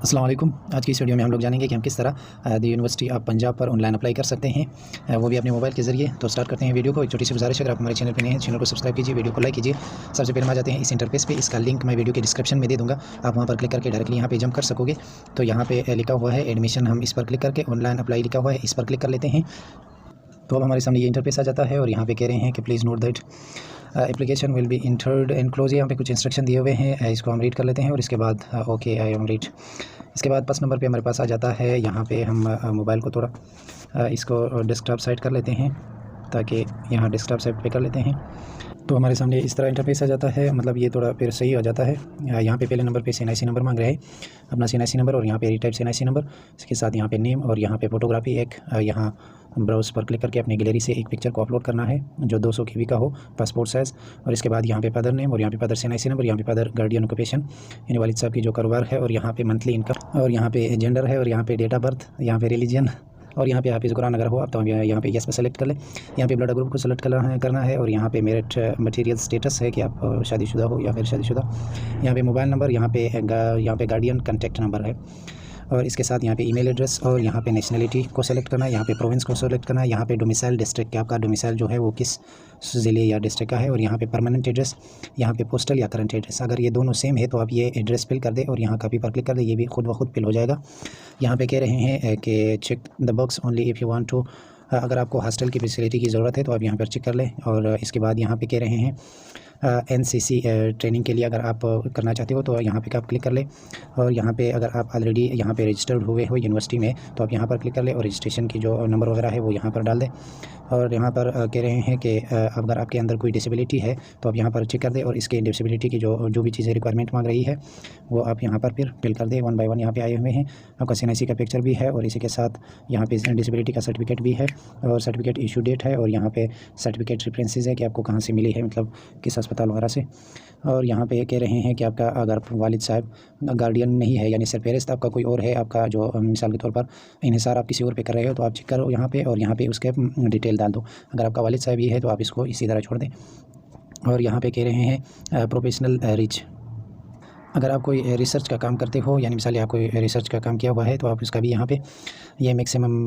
अस्सलाम वालेकुम। आज की इस वीडियो में हम लोग जानेंगे कि हम किस तरह द यूनिवर्सिटी ऑफ पंजाब पर ऑनलाइन अप्लाई कर सकते हैं, वो भी अपने मोबाइल के ज़रिए। तो स्टार्ट करते हैं वीडियो को। एक छोटी सी गुजारिश है, अगर आप हमारे चैनल पर नए हैं, चैनल को सब्सक्राइब कीजिए, वीडियो को लाइक कीजिए। सबसे पहले हम आ जाते हैं इस इंटरफेस पे। इसका लिंक मैं वीडियो के डिस्क्रिप्शन में दे दूँगा, आप वहाँ पर क्लिक करके डायरेक्टली यहाँ पे जंप कर सकोगे। तो यहाँ पे लिखा हुआ है एडमिशन, हम इस पर क्लिक करके ऑनलाइन अप्लाई लिखा हुआ है, इस पर क्लिक कर लेते हैं। तो अब हमारे सामने ये इंटरफेस आ जाता है और यहाँ पे कह रहे हैं कि please note that application will be entered and close. यहाँ पे कुछ इंस्ट्रक्शन दिए हुए हैं, इसको हम रीड कर लेते हैं और इसके बाद ओके आई एम रीड। इसके बाद फर्स्ट नंबर पे हमारे पास आ जाता है, यहाँ पे हम मोबाइल को थोड़ा इसको डेस्कटॉप साइड कर लेते हैं, ताकि यहाँ डेस्कटॉप साइड पे कर लेते हैं। तो हमारे सामने इस तरह इंटरफेस आ जाता है, मतलब ये थोड़ा फिर सही हो जाता है। यहाँ पे पहले नंबर पे CNIC नंबर मांग रहे हैं, अपना CNIC नंबर, और यहाँ पे रीटाइप CNIC नंबर, इसके साथ यहाँ पे नेम और यहाँ पे फ़ोटोग्राफी एक, यहाँ ब्राउज़ पर क्लिक करके अपनी गैलरी से एक पिक्चर को अपलोड करना है जो 200 KB का हो, पासपोर्ट साइज़। और इसके बाद यहाँ पे फादर नेम और यहाँ पे फादर CNIC नंबर, यहाँ पे फादर गार्डियन ऑक्यूपेशन यानी वालिद साहब की जो कारोबार है, और यहाँ पे मंथली इनकम, और यहाँ पे जेंडर है, और यहाँ पे डेट ऑफ बर्थ, यहाँ पे रिलीजन, और यहाँ पे हाफिज़ कुरान अगर हो आप तो यहाँ पे यस पे सेलेक्ट कर लें। यहाँ पे ब्लड ग्रुप को सेलेक्ट करना है, और यहाँ पे मेरिट मटेरियल स्टेटस है कि आप शादीशुदा हो या फिर शादीशुदा। यहाँ पे मोबाइल नंबर, यहाँ पे गार्डियन कॉन्टैक्ट नंबर है, और इसके साथ यहाँ पे ईमेल एड्रेस, और यहाँ पे नेशनलिटी को सेलेक्ट करना है, यहाँ पे प्रोविंस को सेलेक्ट करना है, यहाँ पे डोमिसाइल डिस्ट्रिक्ट के आपका डोमिसाइल जो है वो किस ज़िले या डिस्ट्रिक्ट का है, और यहाँ पे परमानेंट एड्रेस, यहाँ पे पोस्टल या करंट एड्रेस। अगर ये दोनों सेम है तो आप ये एड्रेस फिल कर दें और यहाँ कॉपी पर क्लिक कर दें, ये भी खुद ब खुद फिल हो जाएगा। यहाँ पे कह रहे हैं कि check the box only if you want to, अगर आपको हॉस्टल की फैसिलिटी की ज़रूरत है तो आप यहाँ पर चेक कर लें। और इसके बाद यहाँ पे कह रहे हैं NCC ट्रेनिंग के लिए अगर आप करना चाहते हो तो यहाँ पे आप क्लिक कर लें, और यहाँ पे अगर आप ऑलरेडी यहाँ पे रजिस्टर्ड हुए हो यूनिवर्सिटी में तो आप यहाँ पर क्लिक कर लें, और रजिस्ट्रेशन की जो नंबर वगैरह है वो यहाँ पर डाल दें। और यहाँ पर कह रहे हैं कि अगर आपके अंदर कोई डिसेबिलिटी है तो आप यहाँ पर चेक कर दें, और इसके डिसेबिलिटी की जो भी चीज़ें रिक्वायरमेंट मांग रही है वो आप यहाँ पर फिर फिल कर दें। 1 बाय 1 यहाँ पे आए हुए हैं, आपका CNIC का पिक्चर भी है, और इसी के साथ यहाँ पे डिसेबिलिटी का सर्टिफिकेट भी है, और सर्टिफिकेट इशू डेट है, और यहाँ पे सर्टिफिकेट रेफरेंसेस है कि आपको कहाँ से मिली है, मतलब किस अस्पताल वगैरह से। और यहाँ पे कह रहे हैं कि आपका अगर वालिद साहब गार्डियन नहीं है यानी सरपरस्त आपका कोई और है, आपका जो मिसाल के तौर पर इन्हिसार आप किसी और पे कर रहे हो तो आप चेक करो यहाँ पे, और यहाँ पे उसके डिटेल डाल दो। अगर आपका वालिद साहब ये है तो आप इसको इसी तरह छोड़ दें। और यहाँ पे कह रहे हैं प्रोफेशनल रीच, अगर आप कोई रिसर्च का काम करते हो, यानी मिसाल आप कोई रिसर्च का काम किया हुआ है तो आप इसका भी यहाँ पे ये मैक्सिमम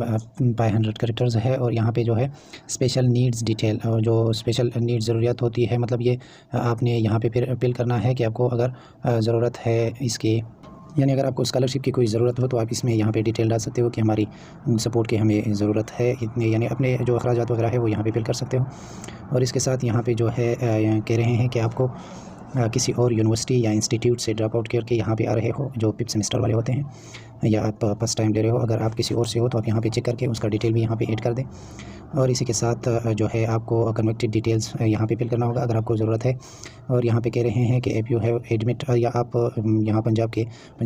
500 कैरेक्टर्स है। और यहाँ पे जो है स्पेशल नीड्स डिटेल, और जो स्पेशल नीड्स ज़रूरियत होती है, मतलब ये आपने यहाँ पे फिर अपील करना है कि आपको अगर ज़रूरत है इसकी, यानी अगर आपको स्कॉलरशिप की कोई ज़रूरत हो तो आप इसमें यहाँ पे डिटेल डाल सकते हो कि हमारी सपोर्ट की हमें ज़रूरत है इतने, यानी अपने जो अखराजात वगैरह है वो यहाँ पे फिल कर सकते हो। और इसके साथ यहाँ पे जो है कह रहे हैं कि आपको किसी और यूनिवर्सिटी या इंस्टीट्यूट से ड्रॉप आउट करके यहाँ पे आ रहे हो, जो 5th सेमेस्टर वाले होते हैं, या आप फर्स्ट टाइम ले रहे हो, अगर आप किसी और से हो तो आप यहाँ पे चेक करके उसका डिटेल भी यहाँ पे ऐड कर दें। और इसी के साथ जो है आपको कन्वेक्टेड डिटेल्स यहाँ पे फिल करना होगा अगर आपको ज़रूरत है। और यहाँ पे कह रहे हैं कि इफ़ यू हैव एडमिट, या आप यहाँ पंजाब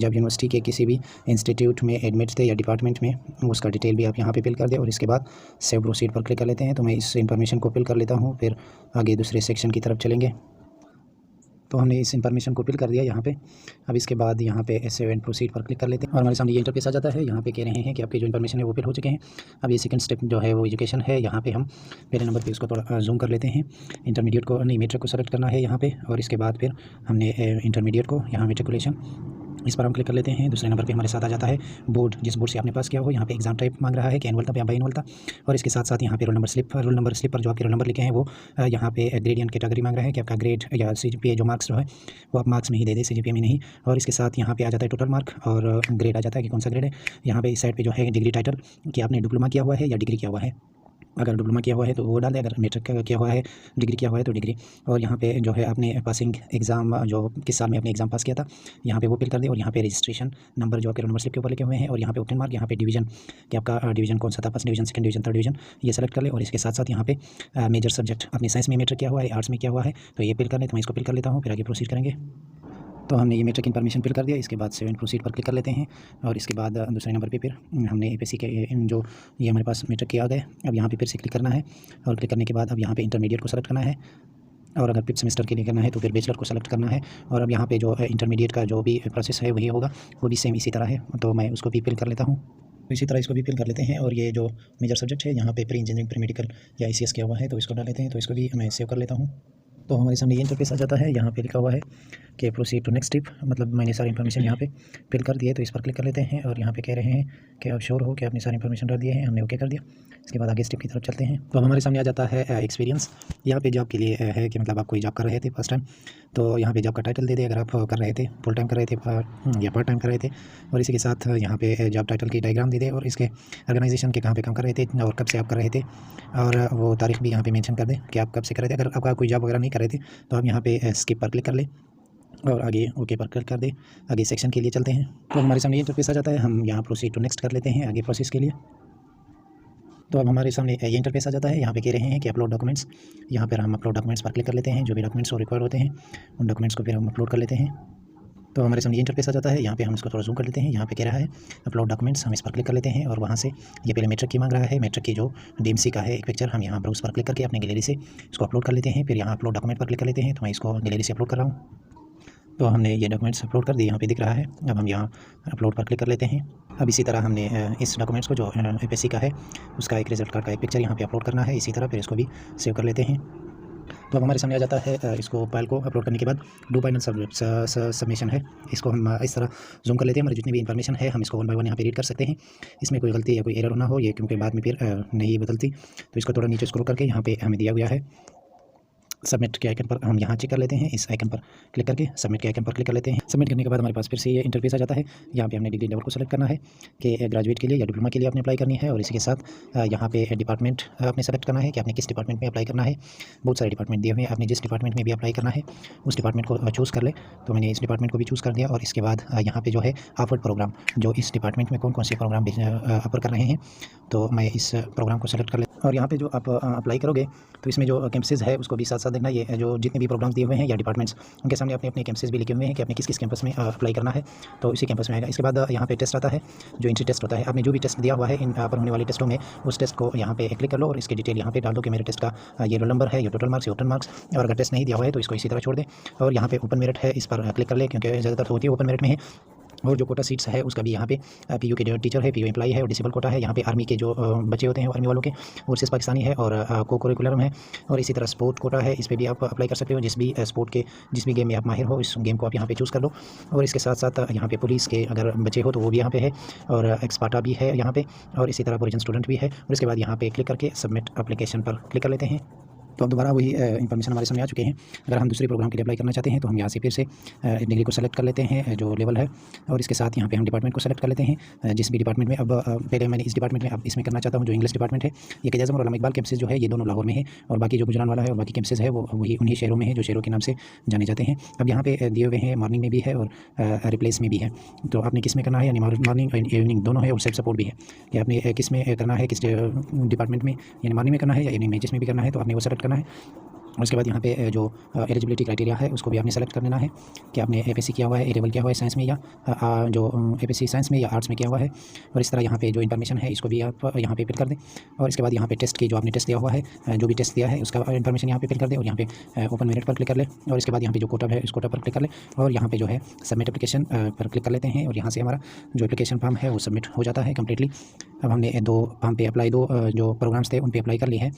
यूनिवर्सिटी के किसी भी इंस्टीट्यूट में एडमिट थे या डिपार्टमेंट में, उसका डिटेल भी आप यहाँ पे फिल कर दें। और इसके बाद सेव प्रोसीड पर क्लिक कर लेते हैं। तो मैं इस इन्फॉर्मेशन को फिल कर लेता हूँ, फिर आगे दूसरे सेक्शन की तरफ चलेंगे। तो हमने इस इन्फॉर्मेशन को फिल कर दिया यहाँ पे। अब इसके बाद यहाँ पे सेव एंड प्रोसीड पर क्लिक कर लेते हैं, और हमारे सामने ये इंटरफेस आ जाता है। यहाँ पे कह रहे हैं कि आपकी जो इन्फॉर्मेशन है वो फिल हो चुके हैं। अब ये सेकंड स्टेप जो है वो एजुकेशन है। यहाँ पे हम पहले नंबर पे इसको थोड़ा जूम कर लेते हैं। इंटरमीडिएट को नहीं, मेट्रिक को सेलेक्ट करना है यहाँ पे, और इसके बाद फिर हमने इंटरमीडिएट को यहाँ मेट्रिकुलेशन, इस पर हम क्लिक कर लेते हैं। दूसरे नंबर पे हमारे साथ आ जाता है बोर्ड, जिस बोर्ड से आपने पास किया हो। यहाँ पे एग्जाम टाइप मांग रहा है कि एनुअल था या बाई एनुअल था, और इसके साथ साथ यहाँ पे रोल नंबर स्लिप पर जो आपके रोल नंबर लिखे हैं वो यहाँ पे ग्रेडियन कैटेगरी मांग रहा है कि आपका ग्रेड या CGPA जो मार्क्स जो है वो आप मार्क्स में ही दे दें, CGPA में नहीं। और इसके साथ यहाँ पे आ जाता है टोटल मार्क, और ग्रेड आ जाता है कि कौन सा ग्रेड है। यहाँ पे इस साइड पर जो है डिग्री टाइटल कि आपने डिप्लोमा किया हुआ है या डिग्री किया हुआ है, अगर डिप्लोमा किया हुआ है तो वो डाल दें, अगर मेट्रिक किया हुआ है, डिग्री किया हुआ है तो डिग्री। और यहाँ पे जो है आपने पासिंग एग्ज़ाम जो किस साल में आपने एग्ज़ाम पास किया था यहाँ पे वो फिल कर दें। और यहाँ पे रजिस्ट्रेशन नंबर जो आपके रोल नंबर स्लिप के ऊपर लिखे हुए हैं, और यहाँ पे ऑप्शन मार्क, यहाँ पे डिवीजन कि आपका डिवीजन कौन सा था, first division, second division, third division, ये सेलेक्ट कर लें। और इसके साथ साथ यहाँ पे मेजर सब्जेक्ट अपनी साइंस में मेट्रिक किया हुआ है, आर्ट्स में किया हुआ है तो ये फिल कर लें। तो मैं इसको फिल कर लेता हूँ, फिर आगे प्रोसीड करेंगे। तो हमने ये मेट्रिक इन्फॉर्मेशन फिल कर दिया। इसके बाद सेव एंड प्रोसीड पर क्लिक कर लेते हैं, और इसके बाद दूसरे नंबर पे फिर हमने APSC के जो ये हमारे पास मेट्रिक के आ गए। अब यहाँ पे फिर से क्लिक करना है, और क्लिक करने के बाद अब यहाँ पे इंटरमीडिएट को सेलेक्ट करना है, और अगर 5th सेमेस्टर के लिए करना है तो फिर बैचलर को सेलेक्ट करना है। और अब यहाँ पे जो इंटरमीडिएट का जो भी प्रोसेस है वही होगा, वो भी सेम इसी तरह है, तो मैं उसको भी फिल कर लेता हूँ। तो इसी तरह इसको भी फिल कर लेते हैं। और ये जो मेजर सब्जेक्ट है यहाँ पे प्री इंजीनियरिंग, प्री मेडिकल या ICS किया हुआ है तो इसको डाल लेते हैं। तो इसको भी मैं सेव कर लेता हूँ। तो हमारे सामने ये इंटरफेस आ जाता है। यहाँ पे लिखा हुआ है कि प्रोसीड टू नेक्स्ट स्टेप, मतलब मैंने सारी इन्फॉर्मेशन यहाँ पे फिल कर दी है, तो इस पर क्लिक कर लेते हैं और यहाँ पे कह रहे हैं कि आप श्योर हो कि आपने सारी इन्फॉर्मेशन डाल दी है। हमने ओके कर दिया। इसके बाद आगे स्टेप की तरफ चलते हैं। तो हमारे सामने आ जाता है एक्सपीरियंस। यहाँ पे जॉब के लिए है कि मतलब आप कोई जॉब कर रहे थे फर्स्ट टाइम, तो यहाँ पे जॉब का टाइटल दे दे, अगर आप कर रहे थे फुल टाइम कर रहे थे या पार्ट टाइम कर रहे थे, और इसी के साथ यहाँ पे जॉब टाइटल की डायग्राम दे दे और इसके ऑर्गेनाइजेशन के कहाँ पे काम कर रहे थे और कब से आप कर रहे थे, और वो तारीख भी यहाँ पे मेंशन कर दें कि आप कब से कर रहे थे। अगर आपका कोई जॉब वगैरह नहीं कर रहे थे तो आप यहाँ पे स्किप पर क्लिक कर लें और आगे ओके पर क्लिक कर दें। आगे सेक्शन के लिए चलते हैं। तो हमारे सामने ये इंटरफेस आ जाता है। हम यहाँ प्रोसीड टू नेक्स्ट कर लेते हैं आगे प्रोसेस के लिए। तो अब हमारे सामने ये इंटरफेस आ जाता है। यहाँ पे कह रहे हैं कि अपलोड डॉक्यूमेंट्स। यहाँ पर हम अपलोड डॉक्यूमेंट्स पर क्लिक कर लेते हैं। जो भी डॉक्यूमेंट्स वो रिक्वायर्ड होते हैं उन डॉक्यूमेंट्स को फिर हम अपलोड कर लेते हैं। तो हमारे सामने ये इंटरफेस आ जाता है। यहाँ पे हम इसको थोड़ा जूम कर लेते हैं। यहाँ पे कह रहा है अपलोड डॉक्यूमेंट्स, हम इस पर क्लिक कर लेते हैं और वहाँ से ये पहले मैट्रिक की मांग रहा है। मैट्रिक की जो डीएमसी का है एक पिक्चर, हम यहाँ ब्राउज पर क्लिक करके अपनी गैलरी से इसको अपलोड कर लेते हैं। फिर यहाँ अपलोड डॉक्यूमेंट पर क्लिक कर लेते हैं। तो मैं इसको गैलरी से अपलोड कर रहा हूँ। तो हमने ये डॉक्यूमेंट्स अपलोड कर दिए, यहाँ पे दिख रहा है। अब हम यहाँ अपलोड पर क्लिक कर लेते हैं। अब इसी तरह हमने इस डॉक्यूमेंट्स को जो एपीएससी का है उसका एक रिजल्ट कार्ड का एक पिक्चर यहाँ पे अपलोड करना है। इसी तरह फिर इसको भी सेव कर लेते हैं। तो अब हमारे सामने आ जाता है इसको फाइल को अपलोड करने के बाद डू फाइनल सबमिशन है। इसको हम इस तरह जूम कर लेते हैं। हमारी जितनी भी इन्फॉर्मेशन है हम इसको 1 बाय 1 यहाँ पे रीड कर सकते हैं। इसमें कोई गलती या कोई एरर ना हो ये, क्योंकि बाद में फिर नहीं बदलती। तो इसको थोड़ा नीचे स्क्रॉल करके यहाँ पे हमें दिया गया है सबमिट के आइकन पर हम यहाँ चेक कर लेते हैं। इस आइकन पर क्लिक करके सबमिट के आइकन पर क्लिक कर लेते हैं। सबमिट करने के बाद हमारे पास फिर से ये इंटरफेस आ जाता है। यहाँ पे हमने डिग्री लेवल को सेलेक्ट करना है कि ग्रेजुएट के लिए या डिप्लोमा के लिए आपने अप्लाई करनी है, और इसी के साथ यहाँ पे डिपार्टमेंट आपने सेलेक्ट करना है कि आपने किस डिपार्टमेंट में अप्लाई करना है। बहुत सारे डिपार्टमेंट दिए हुए हैं, आपने जिस डिपार्टमेंट में भी अप्लाई करना है उस डिपार्टमेंट को चूज़ कर ले। तो मैंने इस डिपार्टमेंट को भी चूज़ कर दिया। और इसके बाद यहाँ पे जो है ऑफर्ड प्रोग्राम, जो इस डिपार्टमेंट में कौन कौन से प्रोग्राम ऑफर कर रहे हैं, तो मैं इस प्रोग्राम को सेलेक्ट कर ले। और यहाँ पे जो आप अप्लाई करोगे तो इसमें जो कैंपसेस है उसको भी साथ साथ देखना। ये जो जितने भी प्रोग्राम्स दिए हुए हैं या डिपार्टमेंट्स, उनके सामने अपने अपने कैंपसेस भी लिखे हुए हैं कि आपने किस किस कैंपस में अप्लाई करना है, तो इसी कैंपस में आएगा। इसके बाद यहाँ पे टेस्ट आता है, जो एंट्री टेस्ट होता है। आपने जो भी टेस्ट दिया हुआ है इन पर होने वाले टेस्टों में, उस टेस्ट को यहाँ पे क्लिक कर लो और इसकी डिटेल यहाँ पे डाल दो कि मेरे टेस्ट का ये रोल नंबर है, ये टोटल मार्क्स, ये टोटल मार्क्स। और अगर टेस्ट नहीं दिया हुआ है तो इसको इसी तरह छोड़ दें। और यहाँ पे ओपन मेरिट है, इस पर क्लिक कर ले, क्योंकि ज़्यादातर होती है ओपन मेरिट में है। और जो कोटा सीट्स है उसका भी यहाँ पे पीयू के जो टीचर है, पीयू एम्प्लॉई है, और डिसेबल कोटा है। यहाँ पे आर्मी के जो बच्चे होते हैं आर्मी वालों के, ओवरसीज़ पाकिस्तानी है, और को करिकुलम है। और इसी तरह स्पोर्ट कोटा है, इस पर भी आप अप्लाई कर सकते हो। जिस भी स्पोर्ट के जिस भी गेम में आप माहिर हो, इस गेम को आप यहाँ पे चूज़ कर लो। और इसके साथ साथ यहाँ पे पुलिस के अगर बच्चे हो तो वो भी यहाँ पे है, और एक्सपार्टा भी है यहाँ पे, और इसी तरह ओरिजिन स्टूडेंट भी है। और इसके बाद यहाँ पे क्लिक करके सबमिट एप्लीकेशन पर क्लिक कर लेते हैं। तो अब दोबारा वही इन्फॉर्मेशन हमारे सामने आ चुके हैं। अगर हम दूसरे प्रोग्राम के लिए अप्लाई करना चाहते हैं तो हम यहाँ से फिर से डिग्री को सेलेक्ट कर लेते हैं जो लेवल है, और इसके साथ यहाँ पे हम डिपार्टमेंट को सेलेक्ट कर लेते हैं जिस भी डिपार्टमेंट में। अब पहले मैंने इस डिपार्टमेंट में अब इसमें करना चाहता हूँ जो इंग्लिश डिपार्टमेंट है। ये क़ायद-ए-आज़म और अल्लामा इकबाल कैंपसेस जो है ये दोनों लाहौर में है, और बाकी जो गुजरान वाला है और बाकी कैंपसेस है वो वही उन्हीं शहरों में है जो शहरों के नाम से जाने जाते हैं। अब यहाँ पे दिए हुए हैं मॉर्निंग में भी है और रिप्लेस में भी है। तो आपने किस में करना है, यानी मॉर्निंग और इवनिंग दोनों है, और सेल्फ सपोर्ट भी है कि आपने किस में करना है, किस डिपार्टमेंट में, यानी मॉर्निंग में करना है या इवनिंग में, जिसमें भी करना है तो आपने वो सेलेक्ट करना है। और उसके बाद यहाँ पे जो एलिजिबिलिटी क्राइटेरिया है उसको भी आपने सेलेक्ट कर लेना है कि आपने एपीएससी किया हुआ है, ए लेवल किया हुआ है साइंस में, या जो एपीएससी साइंस में या आर्ट्स में किया हुआ है। और इस तरह यहाँ पे जो इन्फॉर्मेशन है इसको भी आप यहाँ पे फिल कर दें। और इसके बाद यहाँ पे टेस्ट की जो आपने टेस्ट दिया हुआ है, जो भी टेस्ट दिया है उसका इन्फॉर्मेशन यहाँ पे फिल कर दें, और यहाँ पे ओपन मेरिट पर क्लिक कर ले। और इसके बाद यहाँ पे जो कोटा है इस कोटा पर क्लिक कर ले, और यहाँ पे जो है सबमिट एप्लीकेशन पर क्लिक कर लेते हैं। और यहाँ से हमारा जो एप्लीकेशन फॉर्म है वो सबमिट हो जाता है कम्प्लीटली। अब हमने 2 फॉर्म पे अप्लाई, 2 जो प्रोग्राम्स थे उन पे अप्लाई कर लिए हैं।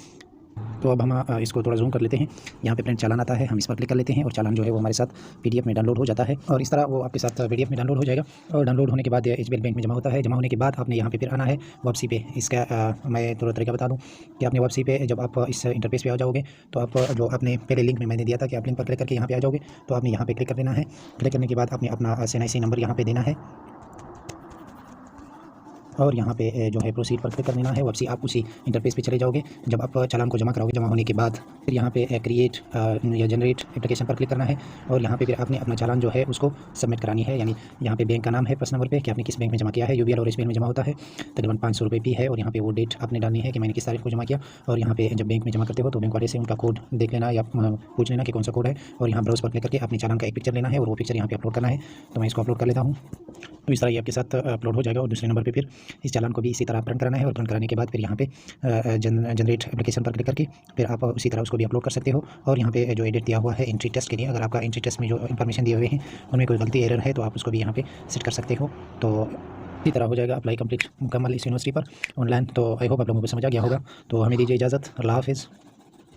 तो अब हम इसको थोड़ा जूम कर लेते हैं। यहाँ पे प्रिंट चालान आता है, हम इस पर क्लिक कर लेते हैं और चालान जो है वो हमारे साथ पीडीएफ में डाउनलोड हो जाता है। और इस तरह वो आपके साथ पीडीएफ में डाउनलोड हो जाएगा। और डाउनलोड होने के बाद एचबीएल बैंक में जमा होता है। जमा होने के बाद आपने यहाँ पे फिर आना है वापसी पे। इसका मैं थोड़ा तरीका बता दूँ कि आपने वापसी पे जब आप इस इंटरफेस पे आ जाओगे तो आप जो आपने पहले लिंक में मैंने दिया था कि आप लिंक पर क्लिक करके यहाँ पे आ जाओगे, तो आपने यहाँ पे क्लिक कर देना है। क्लिक करने के बाद आपने अपना SNIC नंबर यहाँ पे देना है, और यहाँ पे जो है प्रोसीड पर क्लिक कर देना है। वापसी आप उसी इंटरफेस पे चले जाओगे जब आप चालान को जमा कराओगे। जमा होने के बाद फिर यहाँ पे क्रिएट या जनरेट एप्लीकेशन पर क्लिक करना है, और यहाँ पे फिर आपने अपना चालान जो है उसको सबमिट करानी है। यानी यहाँ पे बैंक का नाम है फर्स्ट नंबर पे कि आपने किस बैंक में जमा किया है। UBL और SBL में जमा होता है, तकरीबन 500 रुपये भी है। और यहाँ पे वो डेट आपने डालनी है कि मैंने किस तारीख को जमा किया। और यहाँ पे जब बैंक में जमा करते हो तो बैंक वाले से उनका कोड देख लेना या पूछ लेना कि कौन सा कोड है, और यहाँ ब्राउज पर क्लिक करके अपने चालान का एक पिक्चर लेना है और वो पिक्चर यहाँ पे अपलोड करना है। तो मैं इसको अपलोड कर लेता हूँ। तो इस तरह ये आपके साथ अपलोड हो जाएगा। और दूसरे नंबर पर फिर इस चालान को भी इसी तरह प्रिंट कराना है, और प्रिंट कराने के बाद फिर यहाँ पे जनरेट एप्लीकेशन पर क्लिक करके फिर आप उसी तरह उसको भी अपलोड कर सकते हो। और यहाँ पे जो एडिट दिया हुआ है एंट्री टेस्ट के लिए, अगर आपका एंट्री टेस्ट में जो इन्फॉर्मेशन दिए हुए हैं उनमें कोई गलती एरर है तो आप उसको भी यहाँ पे सेट कर सकते हो। तो इसी तरह हो जाएगा अप्लाई कंप्लीट मुकम्मल इस यूनिवर्सिटी पर ऑनलाइन। तो आई होप आप लोगों को समझ आ गया होगा। तो हमें दीजिए इजाज़त, अल्लाह हाफ़िज़।